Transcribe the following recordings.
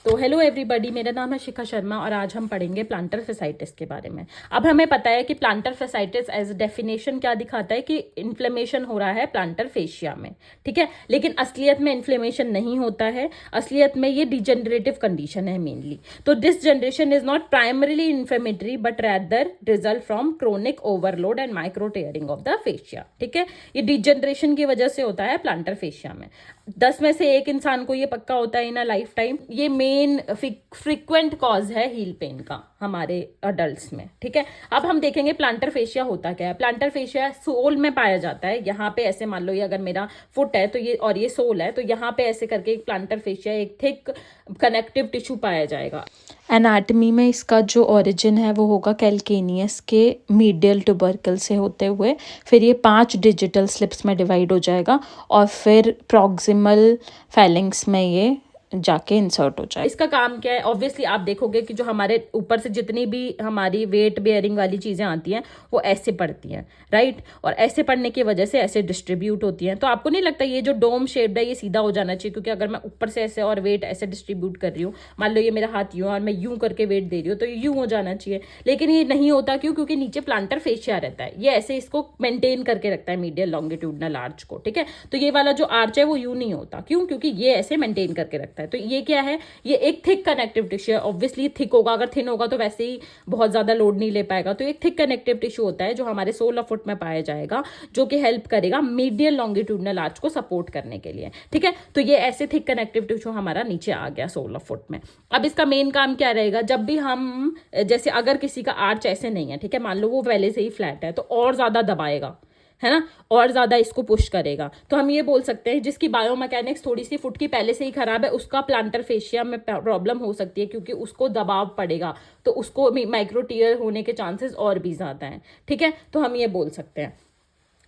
तो hello everybody, मेरा नाम है शिखा शर्मा और आज हम पढ़ेंगे प्लांटर फेसाइटिस के बारे में। अब हमें पता है कि प्लांटर फेसाइटिस एज डेफिनेशन क्या दिखाता है कि इन्फ्लेमेशन हो रहा है प्लांटर फेशिया में, ठीक है। लेकिन असलियत में इन्फ्लेमेशन नहीं होता है, असलियत में ये डिजेनरेटिव कंडीशन है मेनली। तो this generation is not primarily inflammatory but rather result from chronic overload and micro tearing of the fascia, ठीक है। ये डिजेनरेशन की वजह से होता है प्लांटर फेशिया में। 10 में से एक इंसान को ये पक्का होता है इन अ लाइफ टाइम। ये मेन फ्रीक्वेंट कॉज है हील पेन का हमारे अडल्ट्स में, ठीक है। अब हम देखेंगे प्लांटर फेशिया होता क्या है। प्लांटर फेशिया सोल में पाया जाता है। यहाँ पे ऐसे मान लो, ये अगर मेरा फुट है तो ये, और ये सोल है, तो यहाँ पे ऐसे करके एक प्लांटर फेशिया, एक थिक कनेक्टिव टिश्यू पाया जाएगा। एनाटमी में इसका जो ओरिजिन है वो होगा कैल्केनियस के मीडियल ट्यूबरकल से होते हुए, फिर ये 5 डिजिटल स्लिप्स में डिवाइड हो जाएगा और फिर प्रॉक्सिमल फैलिंग्स में ये जाके इंसर्ट हो जाए। इसका काम क्या है? ऑब्वियसली आप देखोगे कि जो हमारे ऊपर से जितनी भी हमारी वेट बेयरिंग वाली चीज़ें आती हैं वो ऐसे पड़ती हैं, राइट। और ऐसे पड़ने की वजह से ऐसे डिस्ट्रीब्यूट होती हैं। तो आपको नहीं लगता ये जो डोम शेप्ड है ये सीधा हो जाना चाहिए? क्योंकि अगर मैं ऊपर से ऐसे और वेट ऐसे डिस्ट्रीब्यूट कर रही हूँ, मान लो ये मेरा हाथ यूँ और मैं यूँ करके वेट दे रही हूँ, तो ये यूँ हो जाना चाहिए। लेकिन ये नहीं होता। क्यों? क्योंकि नीचे प्लांटर फेशिया रहता है, ये ऐसे इसको मेंटेन करके रखता है मीडियल लॉन्गिट्यूडनल आर्च को, ठीक है। तो ये वाला जो आर्च है वो यूँ नहीं होता। क्यों? क्योंकि ये ऐसे मेंटेन करके रखता है। तो ये क्या है? ये एक थिक कनेक्टिव टिश्यू है। ऑब्वियसली थिक होगा, अगर थिन होगा तो वैसे ही बहुत ज्यादा लोड नहीं ले पाएगा। तो एक थिक कनेक्टिव टिश्यू होता है जो हमारे सोल ऑफ फुट में पाया जाएगा, जो कि हेल्प करेगा मीडियल लॉन्गिट्यूडनल आर्च को सपोर्ट करने के लिए, ठीक है। तो ये ऐसे थिक कनेक्टिव टिश्यू हमारा नीचे आ गया सोल ऑफ फुट में। अब इसका मेन काम क्या रहेगा? जब भी हम, जैसे अगर किसी का आर्च ऐसे नहीं है, ठीक है, मान लो वो पहले से ही फ्लैट है, तो और ज्यादा दबाएगा, है ना, और ज्यादा इसको पुश करेगा। तो हम ये बोल सकते हैं जिसकी बायोमैकेनिक्स थोड़ी सी फुट की पहले से ही खराब है, उसका प्लांटर फेशिया में प्रॉब्लम हो सकती है, क्योंकि उसको दबाव पड़ेगा, तो उसको माइक्रो टीयर होने के चांसेस और भी ज्यादा हैं, ठीक है। तो हम ये बोल सकते हैं।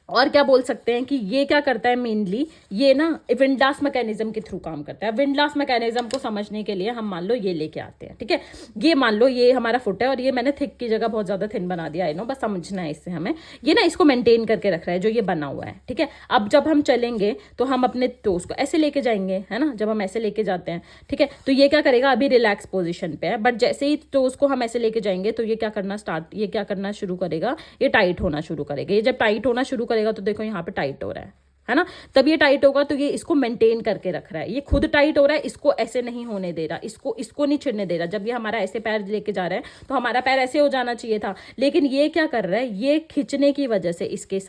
और क्या बोल सकते हैं कि ये क्या करता है मेनली, ये ना विंडलास मैकेनिज्म के थ्रू काम करता है। विंडलास मैकेनिज्म को समझने के लिए हम मान लो ये लेके आते हैं, ठीक है। ये मान लो ये हमारा फुट है और ये मैंने थिक की जगह बहुत ज्यादा थिन बना दिया, आई नो, बस समझना है इससे हमें। ये ना इसको मेंटेन करके रख रहा है जो ये बना हुआ है, ठीक है। अब जब हम चलेंगे तो हम अपने टोस को ऐसे लेके जाएंगे, है ना। जब हम ऐसे लेके जाते हैं, ठीक है, तो ये क्या करेगा? अभी रिलैक्स पोजिशन पे है, बट जैसे ही टोस को हम ऐसे लेके जाएंगे तो ये क्या करना शुरू करेगा? ये टाइट होना शुरू करेगा। ये जब टाइट होना शुरू करेगा तो देखो यहाँ पे टाइट हो रहा है ना। तब ये टाइट होगा तो ये इसको मेंटेन करके रख रहा है। ये खुद टाइट हो रहा है, इसको ऐसे नहीं होने दे रहा, इसको नहीं छिड़ने दे रहा। जब ये हमारा ऐसे पैर लेके जा रहा है तो हमारा पैर ऐसे हो जाना चाहिए था, लेकिन ये क्या कर रहा है? ये खींचने की वजह से इसके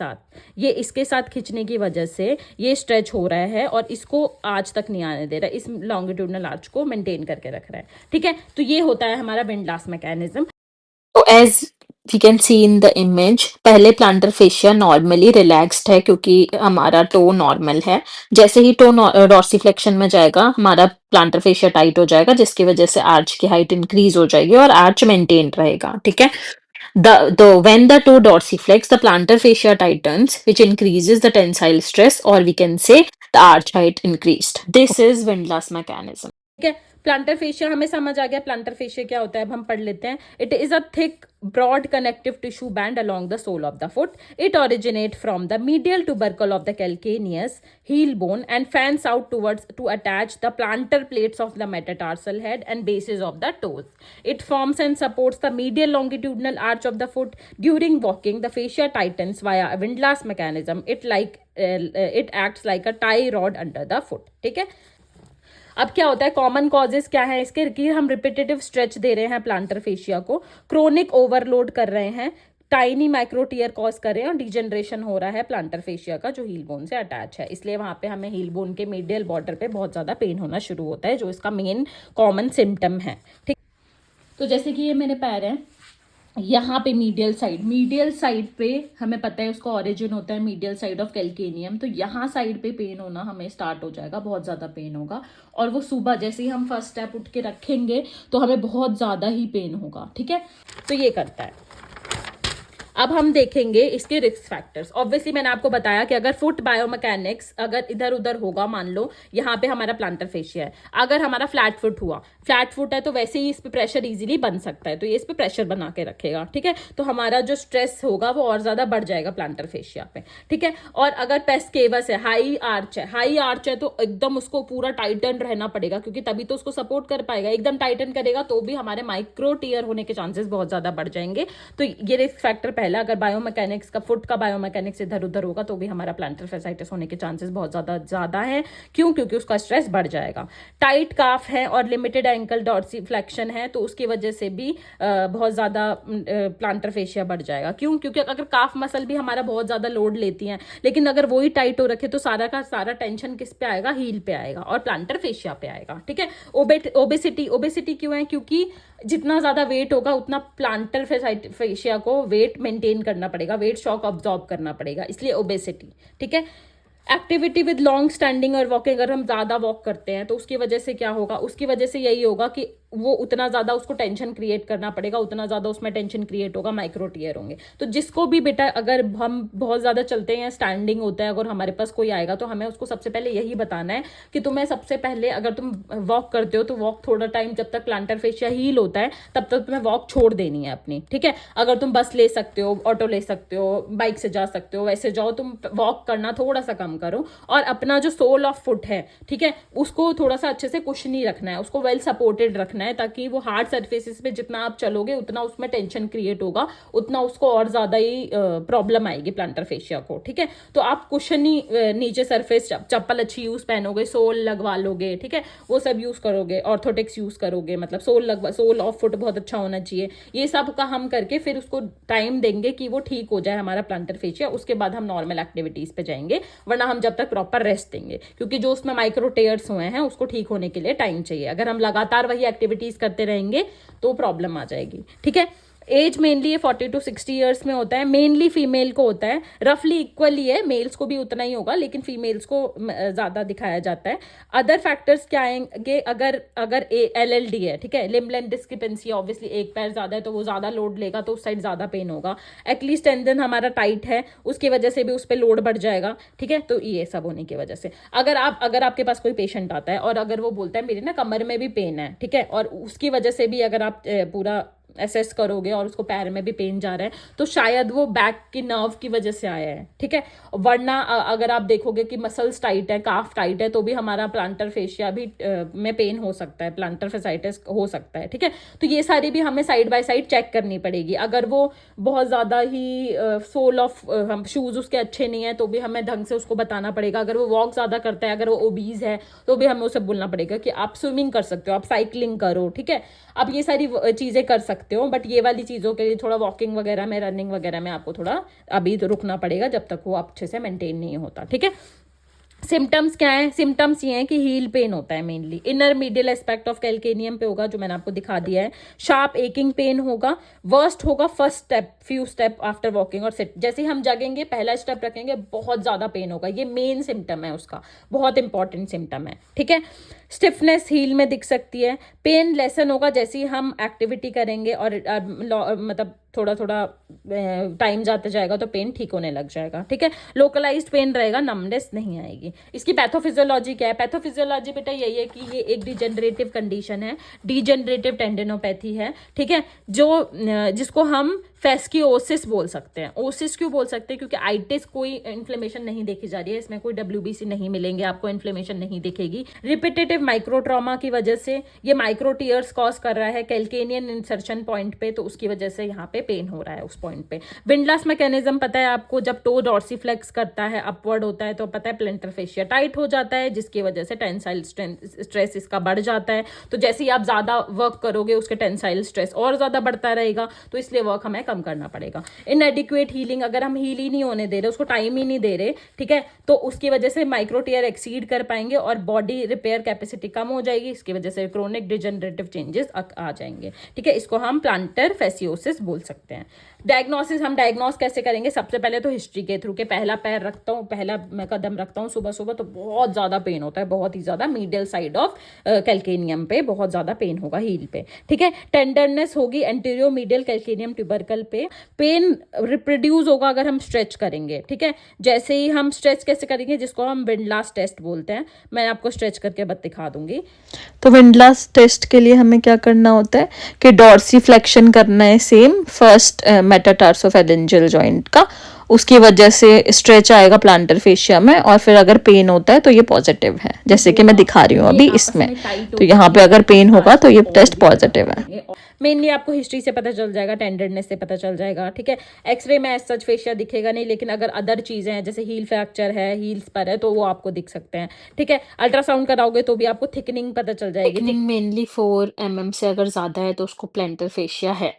साथ खींचने की वजह से ये स्ट्रेच हो रहा है और इसको आज तक नहीं आने दे रहा, इस लॉन्गिट्यूडनल आर्च को मेंटेन करके रख रहा है, ठीक है। तो ये होता है हमारा विंडलास मैकेनिज्म। तो as we can see in the image, पहले प्लांटर फेशिया नॉर्मली रिलैक्स्ड है क्योंकि हमारा टो नॉर्मल है। जैसे ही टो डॉर्सिफ्लेक्शन में जाएगा हमारा प्लांटर फेशिया टाइट हो जाएगा, जिसकी वजह से आर्च की हाइट इंक्रीज हो जाएगी और आर्च मेंटेन रहेगा, ठीक है। When the toe dorsiflex, the plantar fascia tightens, which increases the tensile stress, or we can say the arch height increased. This is Windlass mechanism. ठीक है, प्लांटर फेशिया हमें समझ आ गया। प्लांटर फेशिया क्या होता है अब हम पढ़ लेते हैं। It is a thick broad connective tissue band along the sole of the foot. It originates from the medial tubercle of the calcaneus heel bone and fans out towards to attach the plantar plates of the metatarsal head and bases of the toes. It forms and supports the medial longitudinal arch of the foot. During walking, the fascia tightens via a windlass mechanism. It acts like a tie rod under the foot. ठीक है। अब क्या होता है? Common causes क्या है इसके? कि हम रिपीटेटिव स्ट्रेच दे रहे हैं प्लांटर फेशिया को, क्रोनिक ओवरलोड कर रहे हैं, टाइनी माइक्रो टीयर कॉज कर रहे हैं और डिजेनरेशन हो रहा है प्लांटर फेशिया का जो हील बोन से अटैच है। इसलिए वहां पे हमें हील बोन के मीडियल बॉर्डर पे बहुत ज्यादा पेन होना शुरू होता है, जो इसका मेन कॉमन सिम्टम है, ठीक। तो जैसे कि ये मेरे पैर हैं, यहाँ पे मीडियल साइड पे हमें पता है उसका ओरिजिन होता है मीडियल साइड ऑफ कैल्केनियम। तो यहाँ साइड पे पेन होना हमें स्टार्ट हो जाएगा, बहुत ज़्यादा पेन होगा। और वो सुबह जैसे ही हम फर्स्ट स्टेप उठ के रखेंगे तो हमें बहुत ज़्यादा ही पेन होगा, ठीक है। तो ये करता है। अब हम देखेंगे इसके रिस्क फैक्टर्स। ऑब्वियसली मैंने आपको बताया कि अगर फुट बायोमैकेनिक्स अगर इधर उधर होगा, मान लो यहाँ पे हमारा प्लांटर फेशिया है, अगर हमारा फ्लैट फुट हुआ, फ्लैट फुट है तो वैसे ही इस पे प्रेशर इजीली बन सकता है, तो ये इस पे प्रेशर बना के रखेगा, ठीक है। तो हमारा जो स्ट्रेस होगा वो और ज्यादा बढ़ जाएगा प्लांटर फेशिया पे, ठीक है। और अगर पेस्केवस है, हाई आर्च है तो एकदम उसको पूरा टाइटन रहना पड़ेगा, क्योंकि तभी तो उसको सपोर्ट कर पाएगा। एकदम टाइटन करेगा तो भी हमारे माइक्रो टीयर होने के चांसेस बहुत ज्यादा बढ़ जाएंगे। तो ये रिस्क फैक्टर पहला, अगर बायोमैकेनिक्स का, फुट का बायोमैकेनिक्स इधर उधर होगा तो भी हमारा प्लांटर फेसाइटिस होने के चांसेस बहुत ज्यादा है। क्यों? क्योंकि उसका स्ट्रेस बढ़ जाएगा। टाइट काफ है और लिमिटेड एंकल डॉर्सीफ्लेक्शन है तो उसकी वजह से भी बहुत ज्यादा प्लांटर फेशिया बढ़ जाएगा। क्यों? क्योंकि अगर काफ मसल भी हमारा बहुत ज्यादा लोड लेती है, लेकिन अगर वही टाइट हो रखे तो सारा का सारा टेंशन किस पे आएगा? हील पे आएगा और प्लांटर फेशिया पे आएगा, ठीक है। ओबेसिटी क्यों है? क्योंकि जितना ज्यादा वेट होगा उतना प्लांटर फेशिया को वेट मेंटेन करना पड़ेगा, वेट शॉक ऑब्जॉर्ब करना पड़ेगा, इसलिए ओबेसिटी, ठीक है। एक्टिविटी विद लॉन्ग स्टैंडिंग और वॉकिंग, अगर हम ज्यादा वॉक करते हैं तो उसकी वजह से क्या होगा? उसकी वजह से यही होगा कि वो उतना ज्यादा उसको टेंशन क्रिएट करना पड़ेगा, उतना ज्यादा उसमें टेंशन क्रिएट होगा, माइक्रो टीयर होंगे। तो जिसको भी बेटा, अगर हम बहुत ज्यादा चलते हैं, स्टैंडिंग होता है, अगर हमारे पास कोई आएगा तो हमें उसको सबसे पहले यही बताना है कि तुम्हें सबसे पहले, अगर तुम वॉक करते हो तो वॉक थोड़ा टाइम, जब तक प्लांटर फेशिया हील होता है तब तक तुम्हें वॉक छोड़ देनी है अपनी, ठीक है। अगर तुम बस ले सकते हो, ऑटो ले सकते हो, बाइक से जा सकते हो, वैसे जाओ, तुम वॉक करना थोड़ा सा कम करो। और अपना जो सोल ऑफ फुट है, ठीक है, उसको थोड़ा सा अच्छे से कुशनी रखना है, उसको वेल सपोर्टेड रखना है, ताकि वो हार्ड सरफेसेस पे जितना आप चलोगे उतना उसमें टेंशन क्रिएट होगा, उतना उसको और ज्यादा ही प्रॉब्लम आएगी प्लांटर फेशिया को, ठीक है। तो आप कुशनी नीचे सरफेस, चप्पल अच्छी यूज पहनोगे, सोल लगवा लोगे, ठीक है, वो सब यूज करोगे, ऑर्थोटिक्स यूज करोगे, मतलब सोल ऑफ फुट बहुत अच्छा होना चाहिए। ये सब का हम करके फिर उसको टाइम देंगे कि वो ठीक हो जाए हमारा प्लांटर फेशिया, उसके बाद हम नॉर्मल एक्टिविटीज पे जाएंगे। वरना हम जब तक प्रॉपर रेस्ट देंगे, क्योंकि जो उसमें माइक्रो टेयर्स हुए हैं उसको ठीक होने के लिए टाइम चाहिए। अगर हम लगातार वही एक्टिविटीज करते रहेंगे तो प्रॉब्लम आ जाएगी, ठीक है। एज मेनली ये 40 to 60 ईयर्स में होता है, मेनली फीमेल को होता है, रफली इक्वली है, मेल्स को भी उतना ही होगा, लेकिन फीमेल्स को ज्यादा दिखाया जाता है। अदर फैक्टर्स क्या आएंगे? अगर LLD है, ठीक है, लिम्ब लेंथ डिस्क्रिपेंसी, ऑब्वियसली एक पैर ज्यादा है तो वो ज्यादा लोड लेगा तो उस साइड ज्यादा पेन होगा। एक्लीस टेंडन हमारा टाइट है, उसकी वजह से भी उस पर लोड बढ़ जाएगा, ठीक है। तो ये सब होने की वजह से अगर आपके पास कोई पेशेंट आता है और अगर वो बोलता है मेरी ना कमर में भी पेन है, ठीक है, और उसकी वजह से भी अगर आप पूरा असेस करोगे और उसको पैर में भी पेन जा रहा है तो शायद वो बैक की नर्व की वजह से आया है, ठीक है। वरना अगर आप देखोगे कि मसल्स टाइट है, काफ टाइट है, तो भी हमारा प्लांटर फेशिया भी में पेन हो सकता है, प्लांटर फेसाइटिस हो सकता है, ठीक है। तो ये सारी भी हमें साइड बाय साइड चेक करनी पड़ेगी। अगर वो बहुत ज्यादा ही सोल ऑफ हम शूज उसके अच्छे नहीं है तो भी हमें ढंग से उसको बताना पड़ेगा। अगर वो वॉक ज्यादा करता है, अगर वो ओबीज है, तो भी हमें उसे बोलना पड़ेगा कि आप स्विमिंग कर सकते हो, आप साइकिलिंग करो, ठीक है। आप ये सारी चीजें कर सकते हो, बट ये वाली चीजों के लिए थोड़ा वॉकिंग वगैरह में, रनिंग वगैरह में आपको थोड़ा अभी तो रुकना पड़ेगा जब तक वो अच्छे से मेंटेन नहीं होता, ठीक है। सिम्टम्स क्या है? सिम्टम्स ये हैं कि हील पेन होता है, mainly inner medial aspect of calcaneum पे होगा, जो मैंने आपको दिखा दिया है। शार्प एकिंग पेन होगा, वर्स्ट होगा first step, few step after walking और सिट। जैसे ही हम जगेंगे, पहला स्टेप रखेंगे, बहुत ज्यादा पेन होगा, ये मेन सिम्टम है उसका, बहुत इंपॉर्टेंट सिम्टम है, ठीक है। स्टिफनेस हील में दिख सकती है। पेन लेसन होगा जैसे ही हम एक्टिविटी करेंगे और मतलब थोड़ा थोड़ा टाइम जाते जाएगा तो पेन ठीक होने लग जाएगा, ठीक है। लोकलाइज्ड पेन रहेगा, नमनेस नहीं आएगी। इसकी पैथोफिजियोलॉजी क्या है? पैथोफिजियोलॉजी बेटा यही है कि ये एक डिजेनरेटिव कंडीशन है, डिजेनरेटिव टेंडिनोपैथी है, ठीक है, जो जिसको हम फेस्कियोसिस बोल सकते हैं। ओसिस क्यों बोल सकते हैं? क्योंकि आइटिस कोई इन्फ्लेमेशन नहीं देखी जा रही है, इसमें कोई WBC नहीं मिलेंगे आपको, इन्फ्लेमेशन नहीं दिखेगी। रिपीटेटिव माइक्रो ट्रॉमा की वजह से ये माइक्रो टीयर्स कॉज कर रहा है कैल्केनियन इंसर्शन पॉइंट पे, तो उसकी वजह से यहाँ पे पेन हो रहा है उस पॉइंट पे। विंडलास मैकेनिज्म पता है आपको, जब टो डॉर्सीफ्लेक्स करता है, अपवर्ड होता है, तो पता है प्लांटर फेशिया टाइट हो जाता है, जिसकी वजह से टेंसाइल स्ट्रेस इसका बढ़ जाता है। तो जैसे ही आप ज्यादा वर्क करोगे उसके टेंसाइल स्ट्रेस और ज्यादा बढ़ता रहेगा, तो इसलिए वर्क हमें कम करना पड़ेगा। इनएडिक्वेट हीलिंग, अगर हम हील ही नहीं होने दे रहे, उसको टाइम ही नहीं दे रहे, ठीक है, तो उसकी वजह से माइक्रो टीयर एक्सीड कर पाएंगे और बॉडी रिपेयर कैपेसिटी कम हो जाएगी, इसकी वजह से क्रोनिक डिजेनरेटिव चेंजेस आ जाएंगे, ठीक है। इसको हम प्लांटर फेसियोसिस बोल सकते हैं। डायग्नोसिस हम डायग्नोस कैसे करेंगे? सबसे पहले तो हिस्ट्री के थ्रू, के पहला पैर रखता हूँ, पहला मैं कदम रखता हूँ सुबह सुबह तो बहुत ज़्यादा पेन होता है, बहुत ही ज़्यादा, मीडियल साइड ऑफ कैल्केनियम पे बहुत ज़्यादा पेन होगा, हील पे, ठीक है। टेंडरनेस होगी एंटीरियो मीडियल कैल्केनियम ट्यूबरकल पे। पेन रिप्रोड्यूस होगा अगर हम स्ट्रेच करेंगे, ठीक है। जैसे ही हम स्ट्रेच कैसे करेंगे, जिसको हम विंडलास टेस्ट बोलते हैं, मैं आपको स्ट्रेच करके दिखा दूंगी। तो विंडलास टेस्ट के लिए हमें क्या करना होता है कि डॉर्सीफ्लेक्शन करना है, सेम फर्स्ट मेटाटार्सोफेरेंजियल जॉइंट का, उसकी वजह से स्ट्रेच आएगा प्लांटर फेशिया में, और फिर अगर पेन होता है तो ये पॉजिटिव है, जैसे कि मैं दिखा रही हूँ अभी इसमें। तो यहाँ पे अगर पेन होगा तो ये टेस्ट पॉजिटिव है। मेनली आपको हिस्ट्री से पता चल जाएगा, टेंडरनेस से पता चल जाएगा, ठीक है। एक्सरे में सच फेशिया दिखेगा नहीं, लेकिन अगर अदर चीजें हैं जैसे हील फ्रैक्चर है, हील्स पर है, तो वो आपको दिख सकते हैं, ठीक है। अल्ट्रासाउंड कराओगे तो भी आपको थिकनिंग पता चल जाएगी। थिकनिंग मेनली 4 mm से अगर ज़्यादा है तो उसको प्लांटर फेशिया है।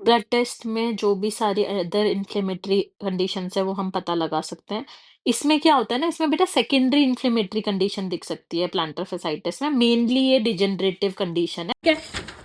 ब्लड टेस्ट में जो भी सारी अदर इन्फ्लेमेटरी कंडीशंस है वो हम पता लगा सकते हैं। इसमें क्या होता है ना, इसमें बेटा सेकेंडरी इन्फ्लेमेटरी कंडीशन दिख सकती है प्लांटर फेसाइटिस में, मेनली ये डिजेनरेटिव कंडीशन है। ठीक है,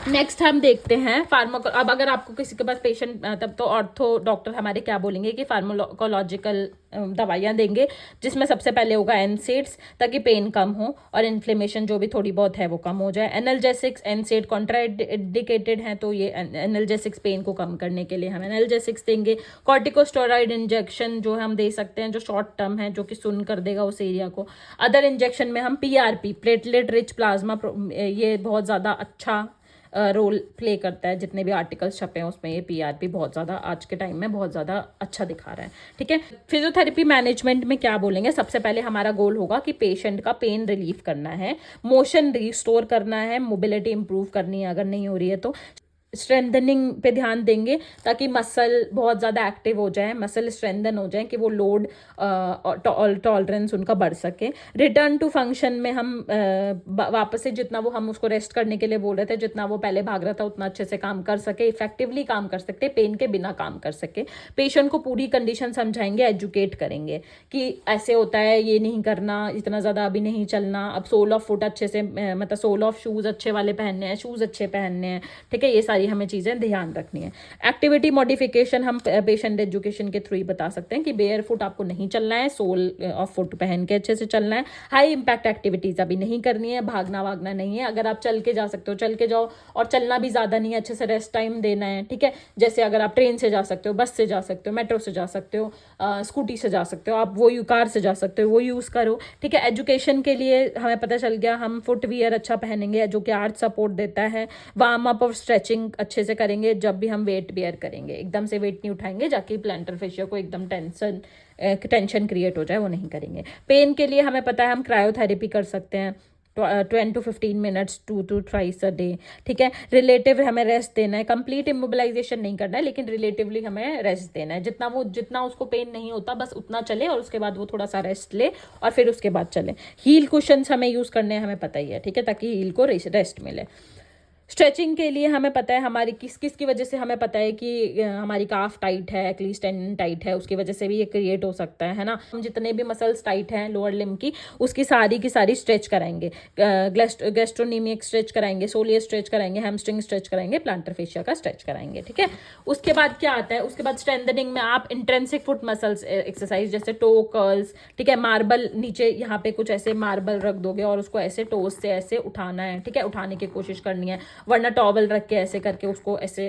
नेक्स्ट हम देखते हैं फार्माको। अब अगर आपको किसी के पास पेशेंट, तब तो ऑर्थो डॉक्टर हमारे क्या बोलेंगे कि फार्माकोलॉजिकल दवाइयाँ देंगे, जिसमें सबसे पहले होगा एनसेड्स, ताकि पेन कम हो और इन्फ्लेमेशन जो भी थोड़ी बहुत है वो कम हो जाए। एनाल्जेसिक्स, एनसेड कॉन्ट्राइंडिकेटेड हैं, तो ये एनाल्जेसिक्स पेन को कम करने के लिए हम एनाल्जेसिक्स देंगे। कॉर्टिकोस्टेरॉइड इंजेक्शन जो हम दे सकते हैं, जो शॉर्ट टर्म है, जो कि सुन कर देगा उस एरिया को। अदर इंजेक्शन में हम पीआरपी, प्लेटलेट रिच प्लाज्मा, ये बहुत ज़्यादा अच्छा रोल प्ले करता है। जितने भी आर्टिकल्स छपे हैं उसमें ये पीआरपी बहुत ज़्यादा आज के टाइम में बहुत ज़्यादा अच्छा दिखा रहा है, ठीक है। फिजियोथेरेपी मैनेजमेंट में क्या बोलेंगे? सबसे पहले हमारा गोल होगा कि पेशेंट का पेन रिलीफ करना है, मोशन रिस्टोर करना है, मोबिलिटी इंप्रूव करनी है अगर नहीं हो रही है तो। स्ट्रेंथनिंग पे ध्यान देंगे ताकि मसल बहुत ज़्यादा एक्टिव हो जाए, मसल स्ट्रेंथन हो जाए, कि वो लोड टॉलरेंस उनका बढ़ सके। रिटर्न टू फंक्शन में हम वापस से जितना वो हम उसको रेस्ट करने के लिए बोल रहे थे, जितना वो पहले भाग रहा था उतना अच्छे से काम कर सके, इफेक्टिवली काम कर सकते, पेन के बिना काम कर सके। पेशेंट को पूरी कंडीशन समझाएंगे, एजुकेट करेंगे कि ऐसे होता है, ये नहीं करना, इतना ज़्यादा अभी नहीं चलना, अब सोल ऑफ फुट अच्छे से, मतलब सोल ऑफ शूज़ अच्छे वाले पहनने हैं, शूज़ अच्छे पहनने हैं, ठीक है। ये सारी हमें चीज़ें ध्यान रखनी है। एक्टिविटी मॉडिफिकेशन हम पेशेंट एजुकेशन के थ्रू ही बता सकते हैं कि बेयर फुट आपको नहीं चलना है, सोल ऑफ फुट पहन के अच्छे से चलना है। हाई इम्पैक्ट एक्टिविटीज़ अभी नहीं करनी है, भागना वागना नहीं है। अगर आप चल के जा सकते हो चल के जाओ, और चलना भी ज़्यादा नहीं है, अच्छे से रेस्ट टाइम देना है, ठीक है। जैसे अगर आप ट्रेन से जा सकते हो, बस से जा सकते हो, मेट्रो से जा सकते हो, स्कूटी से जा सकते हो, आप वो कार से जा सकते हो, वो यूज़ करो, ठीक है। एजुकेशन के लिए हमें पता चल गया हम फुटवियर अच्छा पहनेंगे जो कि आर्च सपोर्ट देता है। वार्म अप और स्ट्रेचिंग अच्छे से करेंगे जब भी हम वेट बेयर करेंगे, एकदम से वेट नहीं उठाएंगे जाके प्लांटर फेशिया को एकदम टेंशन क्रिएट हो जाए, वो नहीं करेंगे। पेन के लिए हमें पता है हम क्रायोथेरेपी कर सकते हैं 10 to 15 minutes 2 to thrice a day, ठीक है। रिलेटिव हमें रेस्ट देना है, कंप्लीट इमोबिलाइजेशन नहीं करना है, लेकिन रिलेटिवली हमें रेस्ट देना है, जितना उसको पेन नहीं होता बस उतना चले, और उसके बाद वो थोड़ा सा रेस्ट ले और फिर उसके बाद चले। हील कुशंस हमें यूज़ करने हैं, हमें पता ही है, ठीक है, ताकि हील को रेस्ट मिले। स्ट्रेचिंग के लिए हमें पता है हमारी किस की वजह से हमें पता है कि हमारी काफ टाइट है, एक्लीस टेंडन टाइट है, उसकी वजह से भी ये क्रिएट हो सकता है ना। हम जितने भी मसल्स टाइट हैं लोअर लिम्ब की, उसकी सारी की सारी स्ट्रेच कराएंगे, गैस्ट्रोनीमिक स्ट्रेच कराएंगे, सोलियर स्ट्रेच कराएंगे, हैमस्ट्रिंग स्ट्रेच कराएंगे, प्लांटर फेशिया का स्ट्रेच कराएंगे, ठीक है। उसके बाद क्या आता है? उसके बाद स्ट्रेंथनिंग में आप इंट्रेंसिक फुट मसल्स एक्सरसाइज, जैसे टो कर्ल्स, ठीक है। मार्बल नीचे यहाँ पे कुछ ऐसे मार्बल रख दोगे और उसको ऐसे टोज से ऐसे उठाना है, ठीक है, उठाने की कोशिश करनी है, वरना टॉवल रख के ऐसे करके उसको ऐसे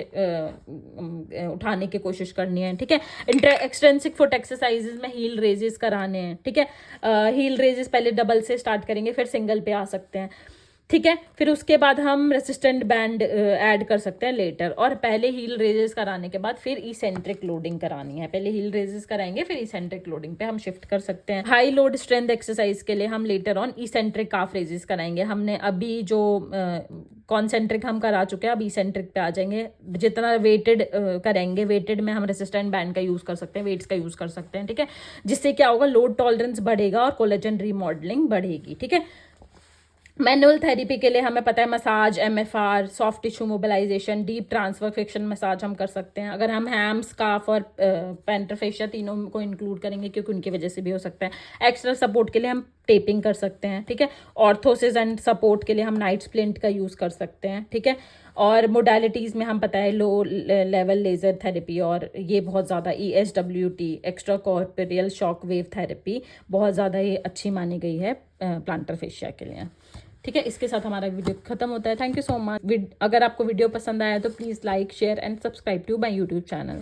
उठाने की कोशिश करनी है, ठीक है। एक्सटेंसिक फुट एक्सरसाइजेज में हील रेजेस कराने हैं, ठीक है। हील रेजेस पहले डबल से स्टार्ट करेंगे, फिर सिंगल पे आ सकते हैं, ठीक है। फिर उसके बाद हम रेसिस्टेंट बैंड ऐड कर सकते हैं लेटर, और पहले हील रेजेस कराने के बाद फिर इसेंट्रिक लोडिंग करानी है। पहले हील रेजेस कराएंगे, फिर इसेंट्रिक लोडिंग पे हम शिफ्ट कर सकते हैं। हाई लोड स्ट्रेंथ एक्सरसाइज के लिए हम later on eccentric calf raises कराएंगे। हमने अभी जो कॉन्सेंट्रिक हम करा चुके हैं, अब इसेंट्रिक पे आ जाएंगे। जितना वेटेड करेंगे, वेटेड में हम रेसिस्टेंट बैंड का यूज़ कर सकते हैं, वेट्स का यूज़ कर सकते हैं, ठीक है। जिससे क्या होगा, लोड टॉलरेंस बढ़ेगा और कोलेजन रीमॉडलिंग बढ़ेगी, ठीक है। मैनुअल थेरेपी के लिए हमें पता है massage, MFR, soft tissue mobilization, deep transfer friction massage हम कर सकते हैं। अगर हम हैम्स, काफ और प्लांटर फेशिया तीनों को इंक्लूड करेंगे, क्योंकि उनकी वजह से भी हो सकता है। एक्स्ट्रा सपोर्ट के लिए हम टेपिंग कर सकते हैं, ठीक है। ऑर्थोसिस एंड सपोर्ट के लिए हम नाइट स्प्लिंट का यूज़ कर सकते हैं, ठीक है। और मोडालिटीज़ में हम पता है लो लेवल लेज़र थेरेपी, और ये बहुत ज़्यादा ESWT extra corporeal shock wave therapy बहुत ज़्यादा ये अच्छी मानी गई है प्लांटर फेशिया के लिए। ठीक है, इसके साथ हमारा वीडियो खत्म होता है। Thank you so much. अगर आपको वीडियो पसंद आया तो please like share and subscribe to my YouTube channel.